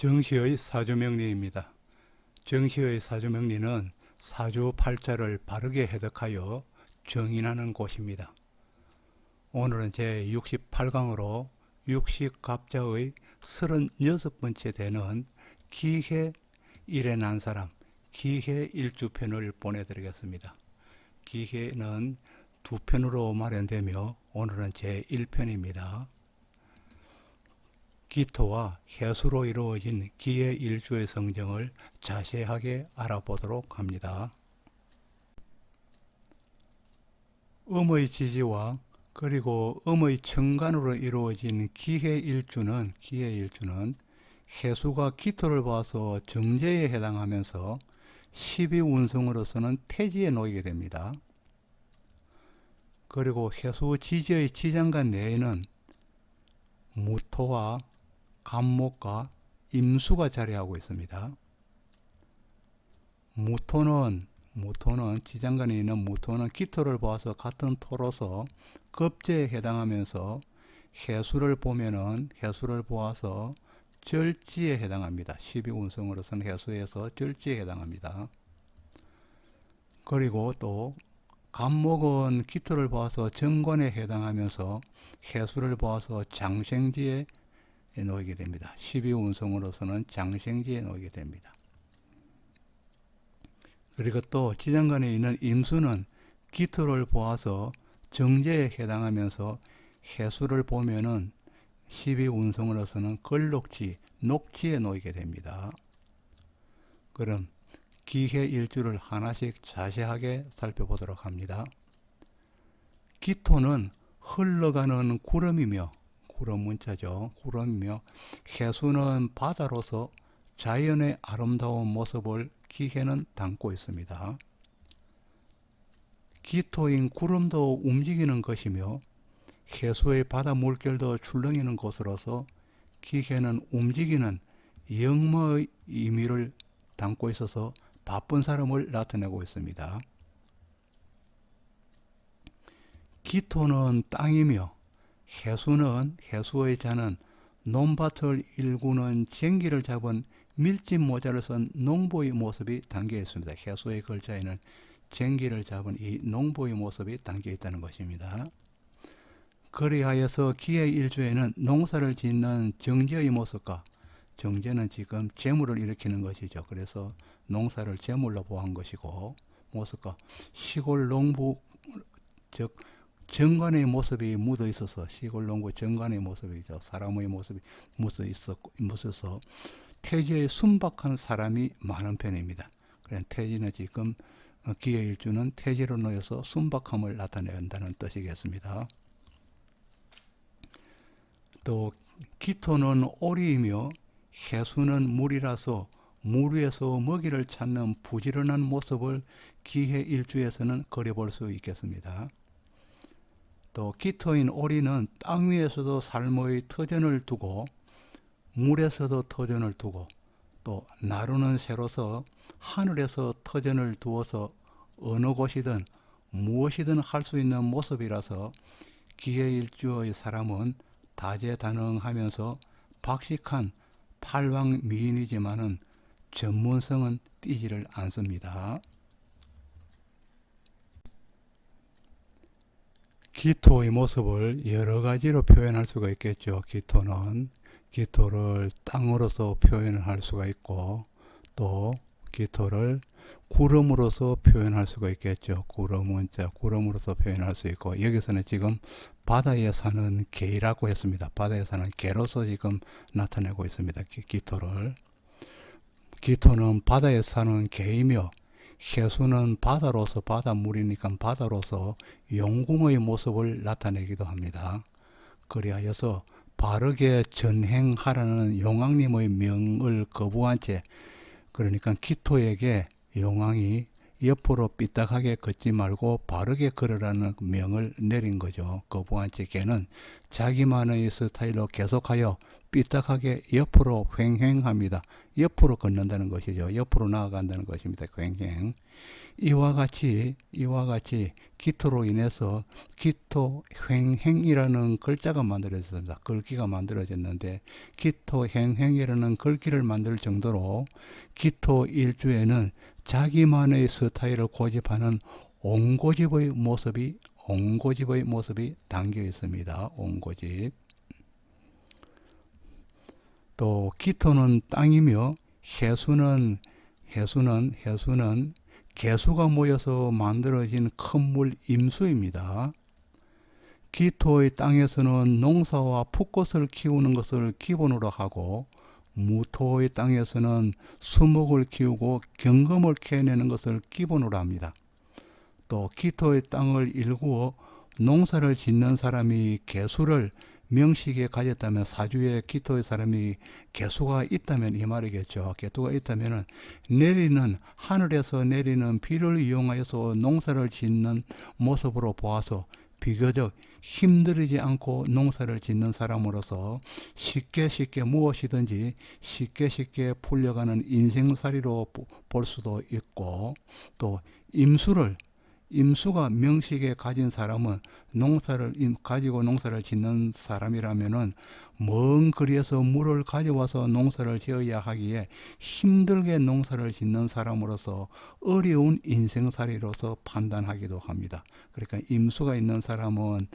정시의 사주명리입니다. 정시의 사주명리는 사주 팔자를 바르게 해석하여 정인하는 곳입니다. 오늘은 제68강으로 육식갑자의 36번째 되는 기해일에 난 사람, 기해일주편을 보내드리겠습니다. 기해는 두 편으로 마련되며 오늘은 제1편입니다. 기토와 해수로 이루어진 기해일주의 성정을 자세하게 알아보도록 합니다. 음의 지지와 그리고 음의 천간으로 이루어진 기해일주는 해수가 기토를 봐서 정제에 해당하면서 12운성으로서는 태지에 놓이게 됩니다. 그리고 해수 지지의 지장간 내에는 무토와 간목과 임수가 자리하고 있습니다. 무토는 지장간에 있는 무토는 기토를 보아서 같은 토로서 급제에 해당하면서 해수를 보아서 절지에 해당합니다. 12운성으로서는 해수에서 절지에 해당합니다. 그리고 또 간목은 기토를 보아서 정관에 해당하면서 해수를 보아서 장생지에 놓이게 됩니다. 12운성으로서는 장생지에 놓이게 됩니다. 그리고 또 지장간에 있는 임수는 기토를 보아서 정제에 해당하면서 해수를 보면은 12운성으로서는 걸록지, 녹지에 놓이게 됩니다. 그럼 기해일주를 하나씩 자세하게 살펴보도록 합니다. 기토는 흘러가는 구름이며, 구름 문자죠. 구름이며, 해수는 바다로서 자연의 아름다운 모습을 기해는 담고 있습니다. 기토인 구름도 움직이는 것이며 해수의 바다 물결도 출렁이는 곳으로서 기해는 움직이는 영모의 의미를 담고 있어서 바쁜 사람을 나타내고 있습니다. 기토는 땅이며 해수의 자는 논밭을 일구는 쟁기를 잡은 밀짚 모자를 쓴 농부의 모습이 담겨 있습니다. 해수의 글자에는 쟁기를 잡은 이 농부의 모습이 담겨 있다는 것입니다. 그리하여서 기해일주에는 농사를 짓는 정제의 모습과, 정제는 지금 재물을 일으키는 것이죠. 그래서 농사를 재물로 보한 것이고, 모습과 시골 농부, 즉 정관의 모습이 묻어 있어서, 시골 농부 정관의 모습이죠. 사람의 모습이 묻어서 태지에 순박한 사람이 많은 편입니다. 그래서 태지는 지금 기해일주는 태지로 놓여서 순박함을 나타낸다는 뜻이겠습니다. 또 기토는 오리이며 해수는 물이라서 물 위에서 먹이를 찾는 부지런한 모습을 기해일주에서는 그려볼 수 있겠습니다. 또 기토인 오리는 땅 위에서도 삶의 터전을 두고 물에서도 터전을 두고 또 나르는 새로서 하늘에서 터전을 두어서 어느 곳이든 무엇이든 할 수 있는 모습이라서 기해일주의 사람은 다재다능하면서 박식한 팔왕미인이지만은 전문성은 띠지를 않습니다. 기토의 모습을 여러 가지로 표현할 수가 있겠죠. 기토를 땅으로서 표현을 할 수가 있고, 또 기토를 구름으로서 표현할 수가 있겠죠. 구름으로서 표현할 수 있고, 여기서는 지금 바다에 사는 개라고 했습니다. 바다에 사는 개로서 지금 나타내고 있습니다. 기토는 바다에 사는 개이며, 해수는 바다로서, 바닷물이니까 바다로서 용궁의 모습을 나타내기도 합니다. 그리하여서 바르게 전행하라는 용왕님의 명을 거부한 채, 그러니까 기토에게 용왕이 옆으로 삐딱하게 걷지 말고 바르게 걸으라는 명을 내린 거죠. 거부한 채 개는 자기만의 스타일로 계속하여 삐딱하게 옆으로 횡행합니다. 옆으로 걷는다는 것이죠. 옆으로 나아간다는 것입니다. 횡행. 이와 같이 기토로 인해서 기토 횡행이라는 글자가 만들어졌습니다. 글귀가 만들어졌는데 기토 횡행이라는 글귀를 만들 정도로 기토 일주에는 자기만의 스타일을 고집하는 옹고집의 모습이 담겨 있습니다. 옹고집. 또 기토는 땅이며 해수는 개수가 모여서 만들어진 큰 물 임수입니다. 기토의 땅에서는 농사와 풋꽃을 키우는 것을 기본으로 하고 무토의 땅에서는 수목을 키우고 경금을 캐내는 것을 기본으로 합니다. 또 기토의 땅을 일구어 농사를 짓는 사람이 개수를 명식에 가졌다면, 사주에 기토의 사람이 개수가 있다면 이 말이겠죠. 개수가 있다면 하늘에서 내리는 비를 이용하여서 농사를 짓는 모습으로 보아서 비교적 힘들이지 않고 농사를 짓는 사람으로서 쉽게 무엇이든지 쉽게 풀려가는 인생살이로 볼 수도 있고, 또 임수가 명식에 가진 사람은 농사를 짓는 사람이라면은 먼 거리에서 물을 가져와서 농사를 지어야 하기에 힘들게 농사를 짓는 사람으로서 어려운 인생살이로서 판단하기도 합니다. 그러니까 임수가 있는 사람은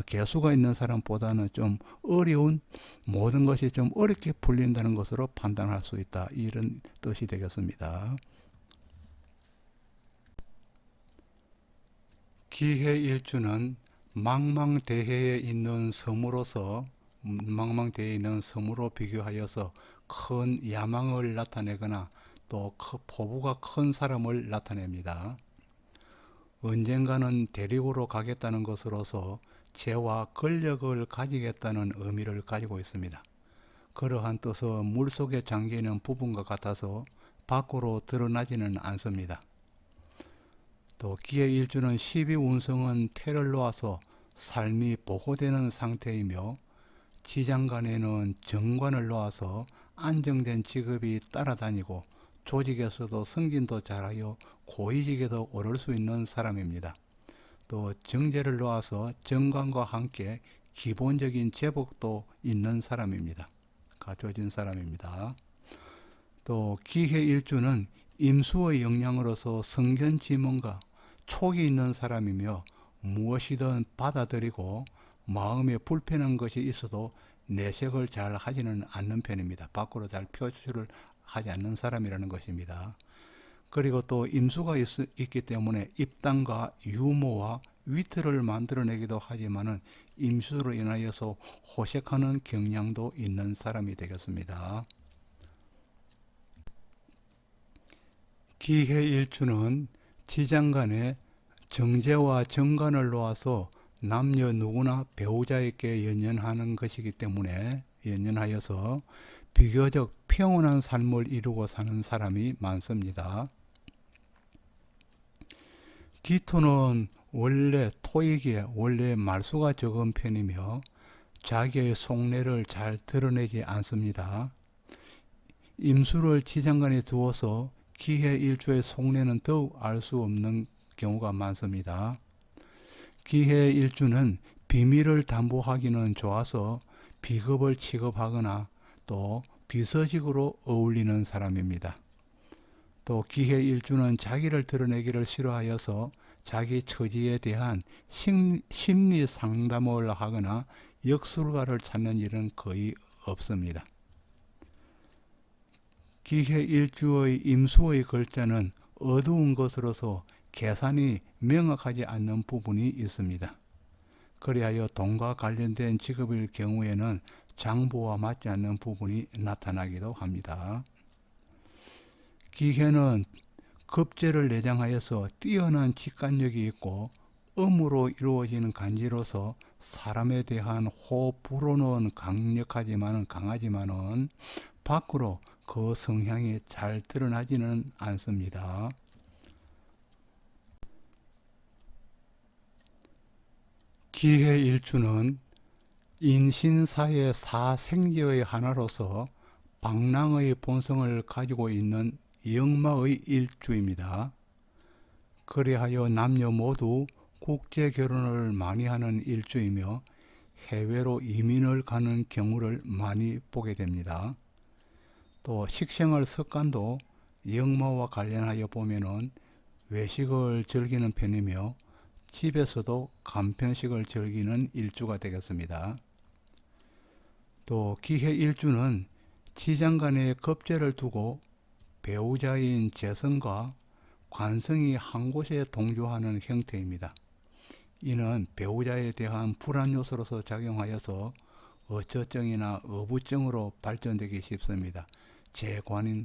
개수가 있는 사람보다는 좀 어려운, 모든 것이 좀 어렵게 풀린다는 것으로 판단할 수 있다, 이런 뜻이 되겠습니다. 기해일주는 망망대해에 있는 섬으로 비교하여서 큰 야망을 나타내거나 또 포부가 큰 사람을 나타냅니다. 언젠가는 대륙으로 가겠다는 것으로서 재와 권력을 가지겠다는 의미를 가지고 있습니다. 그러한 뜻은 물속에 잠기는 부분과 같아서 밖으로 드러나지는 않습니다. 또 기해일주는 12운성은 태를 놓아서 삶이 보호되는 상태이며, 지장간에는 정관을 놓아서 안정된 직업이 따라다니고 조직에서도 승진도 잘하여 고위직에도 오를 수 있는 사람입니다. 또 정제를 놓아서 정관과 함께 기본적인 제복도 있는 사람입니다. 갖춰진 사람입니다. 또 기해일주는 임수의 영향으로서 성견지문과 촉이 있는 사람이며, 무엇이든 받아들이고 마음에 불편한 것이 있어도 내색을 잘 하지는 않는 편입니다. 밖으로 잘 표출을 하지 않는 사람이라는 것입니다. 그리고 또 임수가 있기 때문에 입담과 유머와 위트를 만들어내기도 하지만은 임수로 인하여서 호색하는 경향도 있는 사람이 되겠습니다. 기해일주는 지장간에 정제와 정관을 놓아서 남녀 누구나 배우자에게 연연하여서 비교적 평온한 삶을 이루고 사는 사람이 많습니다. 기토는 원래 말수가 적은 편이며 자기의 속내를 잘 드러내지 않습니다. 임수를 지장간에 두어서 기해일주의 속내는 더욱 알 수 없는 경우가 많습니다. 기해일주는 비밀을 담보하기는 좋아서 비겁을 취급하거나 또 비서식으로 어울리는 사람입니다. 또 기해일주는 자기를 드러내기를 싫어하여서 자기 처지에 대한 심리 상담을 하거나 역술가를 찾는 일은 거의 없습니다. 기해일주의 임수의 글자는 어두운 것으로서 계산이 명확하지 않는 부분이 있습니다. 그리하여 돈과 관련된 직업일 경우에는 장부와 맞지 않는 부분이 나타나기도 합니다. 기해는 급제를 내장하여서 뛰어난 직관력이 있고 음으로 이루어지는 간지로서 사람에 대한 호불호는 강하지만은 밖으로 그 성향이 잘 드러나지는 않습니다. 기해일주는 인신사의 사생지의 하나로서 방랑의 본성을 가지고 있는 영마의 일주입니다. 그리하여 남녀 모두 국제 결혼을 많이 하는 일주이며 해외로 이민을 가는 경우를 많이 보게 됩니다. 또 식생활 습관도 영마와 관련하여 보면은 외식을 즐기는 편이며 집에서도 간편식을 즐기는 일주가 되겠습니다. 또 기해 일주는 지장 간의 겁재를 두고 배우자인 재성과 관성이 한 곳에 동조하는 형태입니다. 이는 배우자에 대한 불안 요소로서 작용하여서 어처증이나 어부증으로 발전되기 쉽습니다. 재관이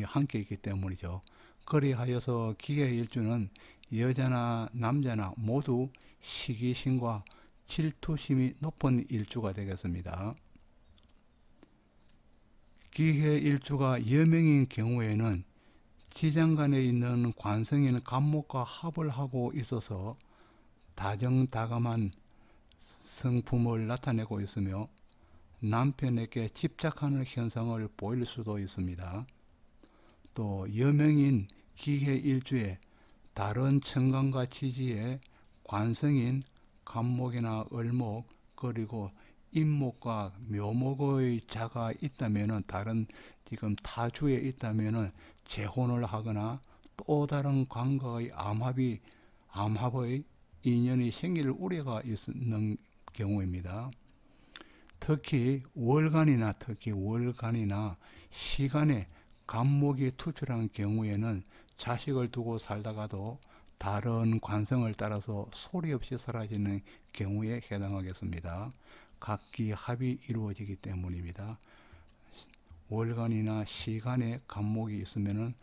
함께 있기 때문이죠. 그리하여서 기해일주는 여자나 남자나 모두 시기심과 질투심이 높은 일주가 되겠습니다. 기해일주가 여명인 경우에는 지장간에 있는 관성인 간목과 합을 하고 있어서 다정다감한 성품을 나타내고 있으며 남편에게 집착하는 현상을 보일 수도 있습니다. 또 여명인 기해일주에 다른 천간과 지지에 관성인 간목이나 을목 그리고 임목과 묘목의 자가 있다면은 다른 지금 타주에 있다면은 재혼을 하거나 또 다른 관과의 암합의 인연이 생길 우려가 있는 경우입니다. 특히 월간이나 시간에 간목이 투출한 경우에는 자식을 두고 살다가도 다른 관성을 따라서 소리 없이 사라지는 경우에 해당하겠습니다. 각기 합이 이루어지기 때문입니다. 월간이나 시간에 간목이 있으면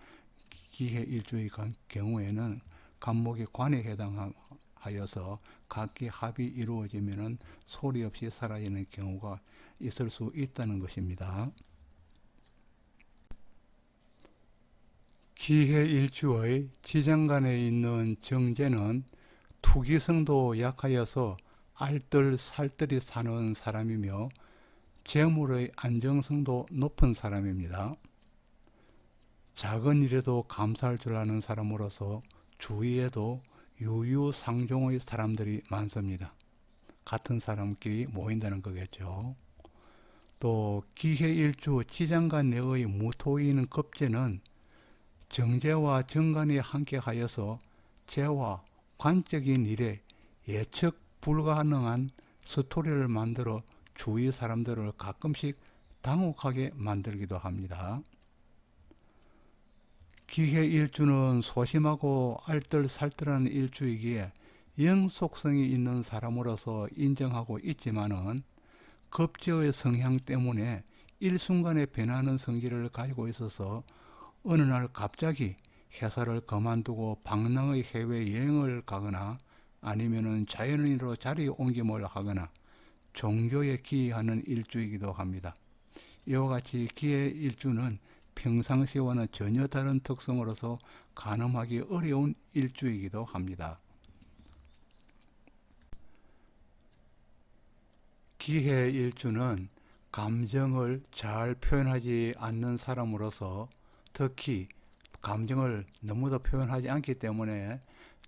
기해일주의 경우에는 간목이 관에 해당하여서 각기 합이 이루어지면 소리 없이 사라지는 경우가 있을 수 있다는 것입니다. 기해일주의 지장간에 있는 정제는 투기성도 약하여서 알뜰살뜰히 사는 사람이며 재물의 안정성도 높은 사람입니다. 작은 일에도 감사할 줄 아는 사람으로서 주위에도 유유상종의 사람들이 많습니다. 같은 사람끼리 모인다는 거겠죠. 또 기해일주 지장간 내의 무토인 겁재는 정제와 정간이 함께하여서 재와 관적인 일에 예측 불가능한 스토리를 만들어 주위 사람들을 가끔씩 당혹하게 만들기도 합니다. 기해일주는 소심하고 알뜰살뜰한 일주이기에 영속성이 있는 사람으로서 인정하고 있지만은 급제의 성향 때문에 일순간에 변하는 성질을 가지고 있어서 어느 날 갑자기 회사를 그만두고 방랑의 해외여행을 가거나 아니면은 자연인으로 자리 옮김을 하거나 종교에 기여하는 일주이기도 합니다. 이와 같이 기해 일주는 평상시와는 전혀 다른 특성으로서 가늠하기 어려운 일주이기도 합니다. 기해 일주는 감정을 잘 표현하지 않는 사람으로서 특히 감정을 너무도 표현하지 않기 때문에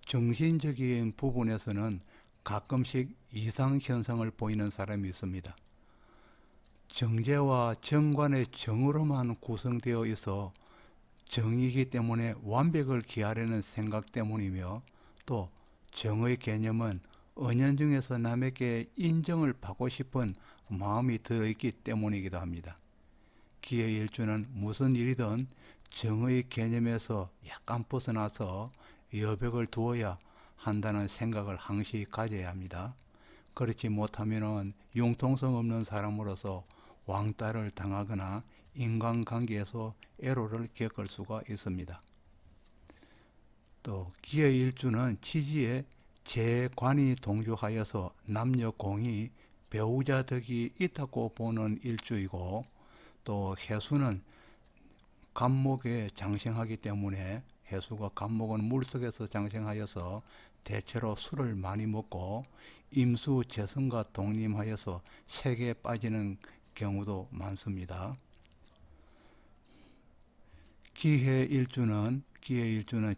정신적인 부분에서는 가끔씩 이상 현상을 보이는 사람이 있습니다. 정제와 정관의 정으로만 구성되어 있어 정이기 때문에 완벽을 기하려는 생각 때문이며 또 정의 개념은 은연중에서 남에게 인정을 받고 싶은 마음이 들어있기 때문이기도 합니다. 기해일주는 무슨 일이든 정의 개념에서 약간 벗어나서 여백을 두어야 한다는 생각을 항시 가져야 합니다. 그렇지 못하면 융통성 없는 사람으로서 왕따를 당하거나 인간관계에서 애로를 겪을 수가 있습니다. 또 기해일주는 지지에 재관이 동조하여서 남녀 공이 배우자 덕이 있다고 보는 일주이고 또 해수는 간목에 장생하기 때문에 해수가 간목은 물속에서 장생하여서 대체로 술을 많이 먹고 임수 재성과 독림하여서 색에 빠지는 경우도 많습니다. 기해일주는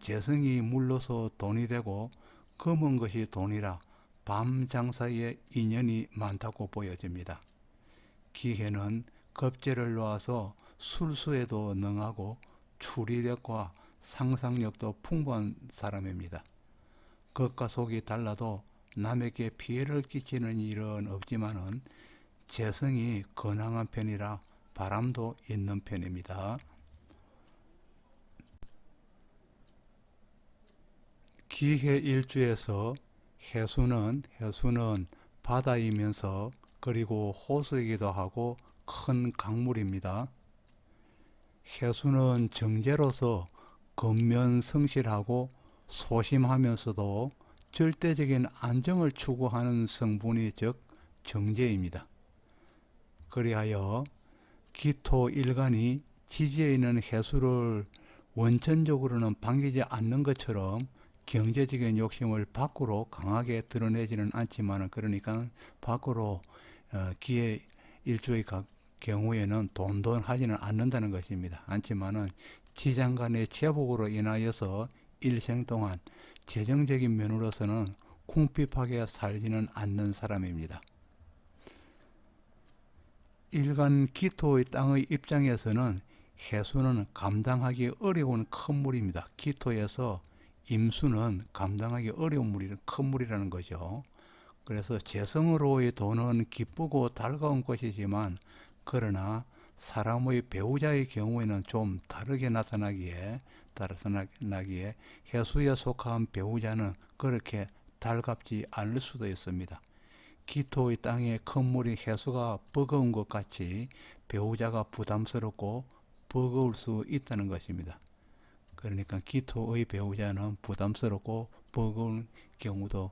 재성이 물러서 돈이 되고 검은 것이 돈이라 밤 장사에 인연이 많다고 보여집니다. 기해는 겁재를 놓아서 술수에도 능하고 추리력과 상상력도 풍부한 사람입니다. 겉과 속이 달라도 남에게 피해를 끼치는 일은 없지만은 재성이 건강한 편이라 바람도 있는 편입니다. 기해일주에서 해수는 바다이면서 그리고 호수이기도 하고 큰 강물입니다. 해수는 정제로서 근면성실하고 소심하면서도 절대적인 안정을 추구하는 성분이 즉 정제입니다. 그리하여 기토 일간이 지지에 있는 해수를 원천적으로는 반기지 않는 것처럼 경제적인 욕심을 밖으로 강하게 드러내지는 않지만 그러니까 밖으로 기회 일주의 경우에는 돈돈하지는 않는다는 것입니다. 않지만은 지장간의 제복으로 인하여서 일생 동안 재정적인 면으로서는 궁핍하게 살지는 않는 사람입니다. 일간 기토의 땅의 입장에서는 해수는 감당하기 어려운 큰 물입니다. 기토에서 임수는 감당하기 어려운 큰 물이라는 거죠. 그래서 재성으로의 돈은 기쁘고 달가운 것이지만 그러나 사람의 배우자의 경우에는 좀 다르게 나타나기에 해수에 속한 배우자는 그렇게 달갑지 않을 수도 있습니다. 기토의 땅에 큰 물이 해수가 버거운 것 같이 배우자가 부담스럽고 버거울 수 있다는 것입니다. 그러니까 기토의 배우자는 부담스럽고 버거운 경우도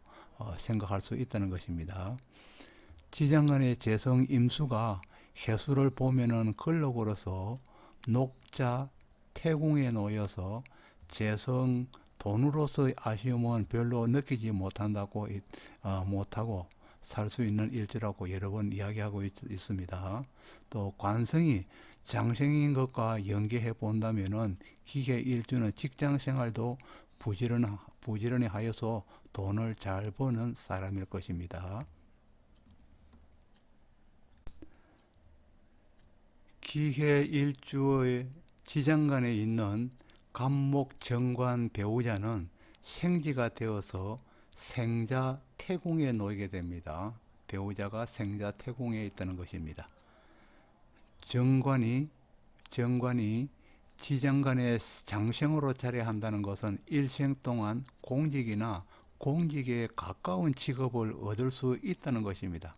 생각할 수 있다는 것입니다. 지장간의 재성 임수가 해수를 보면은 걸럭으로서 녹자 태궁에 놓여서 재성 돈으로서의 아쉬움은 별로 느끼지 못하고 살 수 있는 일주라고 여러 번 이야기하고 있습니다. 또 관성이 장생인 것과 연계해 본다면은 기계 일주는 직장 생활도 부지런히 하여서 돈을 잘 버는 사람일 것입니다. 기해 일주의 지장간에 있는 간목 정관 배우자는 생지가 되어서 생자 태궁에 놓이게 됩니다. 배우자가 생자 태궁에 있다는 것입니다. 정관이 지장간에 장생으로 자리한다는 것은 일생 동안 공직이나 공직에 가까운 직업을 얻을 수 있다는 것입니다.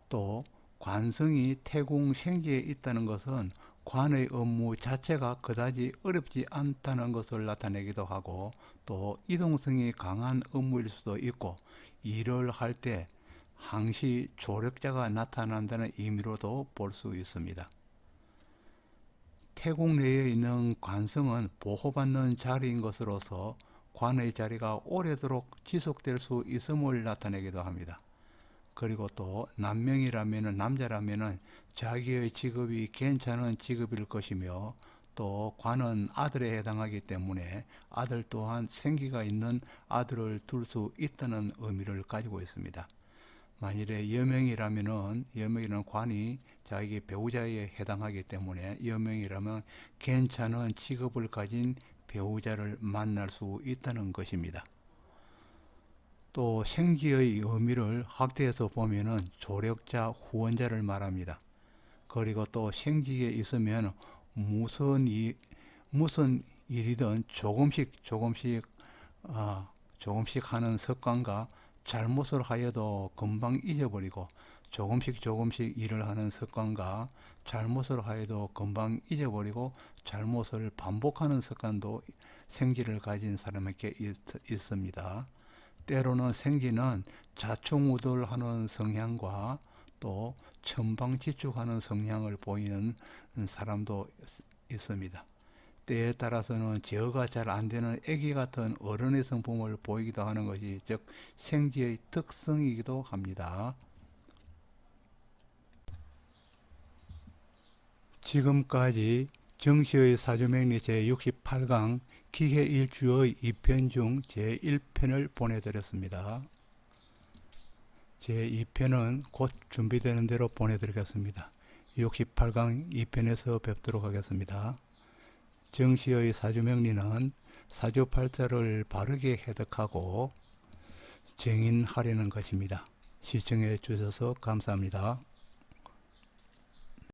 또 관성이 태궁 생지에 있다는 것은 관의 업무 자체가 그다지 어렵지 않다는 것을 나타내기도 하고 또 이동성이 강한 업무일 수도 있고 일을 할 때 항시 조력자가 나타난다는 의미로도 볼 수 있습니다. 태궁 내에 있는 관성은 보호받는 자리인 것으로서 관의 자리가 오래도록 지속될 수 있음을 나타내기도 합니다. 그리고 또 남자라면은 자기의 직업이 괜찮은 직업일 것이며 또 관은 아들에 해당하기 때문에 아들 또한 생기가 있는 아들을 둘 수 있다는 의미를 가지고 있습니다. 만일에 여명이라는 관이 자기 배우자에 해당하기 때문에 여명이라면 괜찮은 직업을 가진 배우자를 만날 수 있다는 것입니다. 또 생지의 의미를 확대해서 보면은 조력자, 후원자를 말합니다. 그리고 또 생지에 있으면 무슨 일이든 조금씩 하는 습관과 잘못을 하여도 금방 잊어버리고 조금씩 일을 하는 습관과 잘못을 하여도 금방 잊어버리고 잘못을 반복하는 습관도 생지를 가진 사람에게 있습니다. 때로는 생기는 자충우돌하는 성향과 또 천방지축하는 성향을 보이는 사람도 있습니다. 때에 따라서는 제어가 잘 안 되는 아기 같은 어른의 성품을 보이기도 하는 것이 즉 생지의 특성이기도 합니다. 지금까지 정시의 사주명리 제68강 기해일주의 2편 중 제1편을 보내드렸습니다. 제2편은 곧 준비되는 대로 보내드리겠습니다. 68강 2편에서 뵙도록 하겠습니다. 정시의 사주명리는 사주팔자를 바르게 해석하고 정인하려는 것입니다. 시청해 주셔서 감사합니다.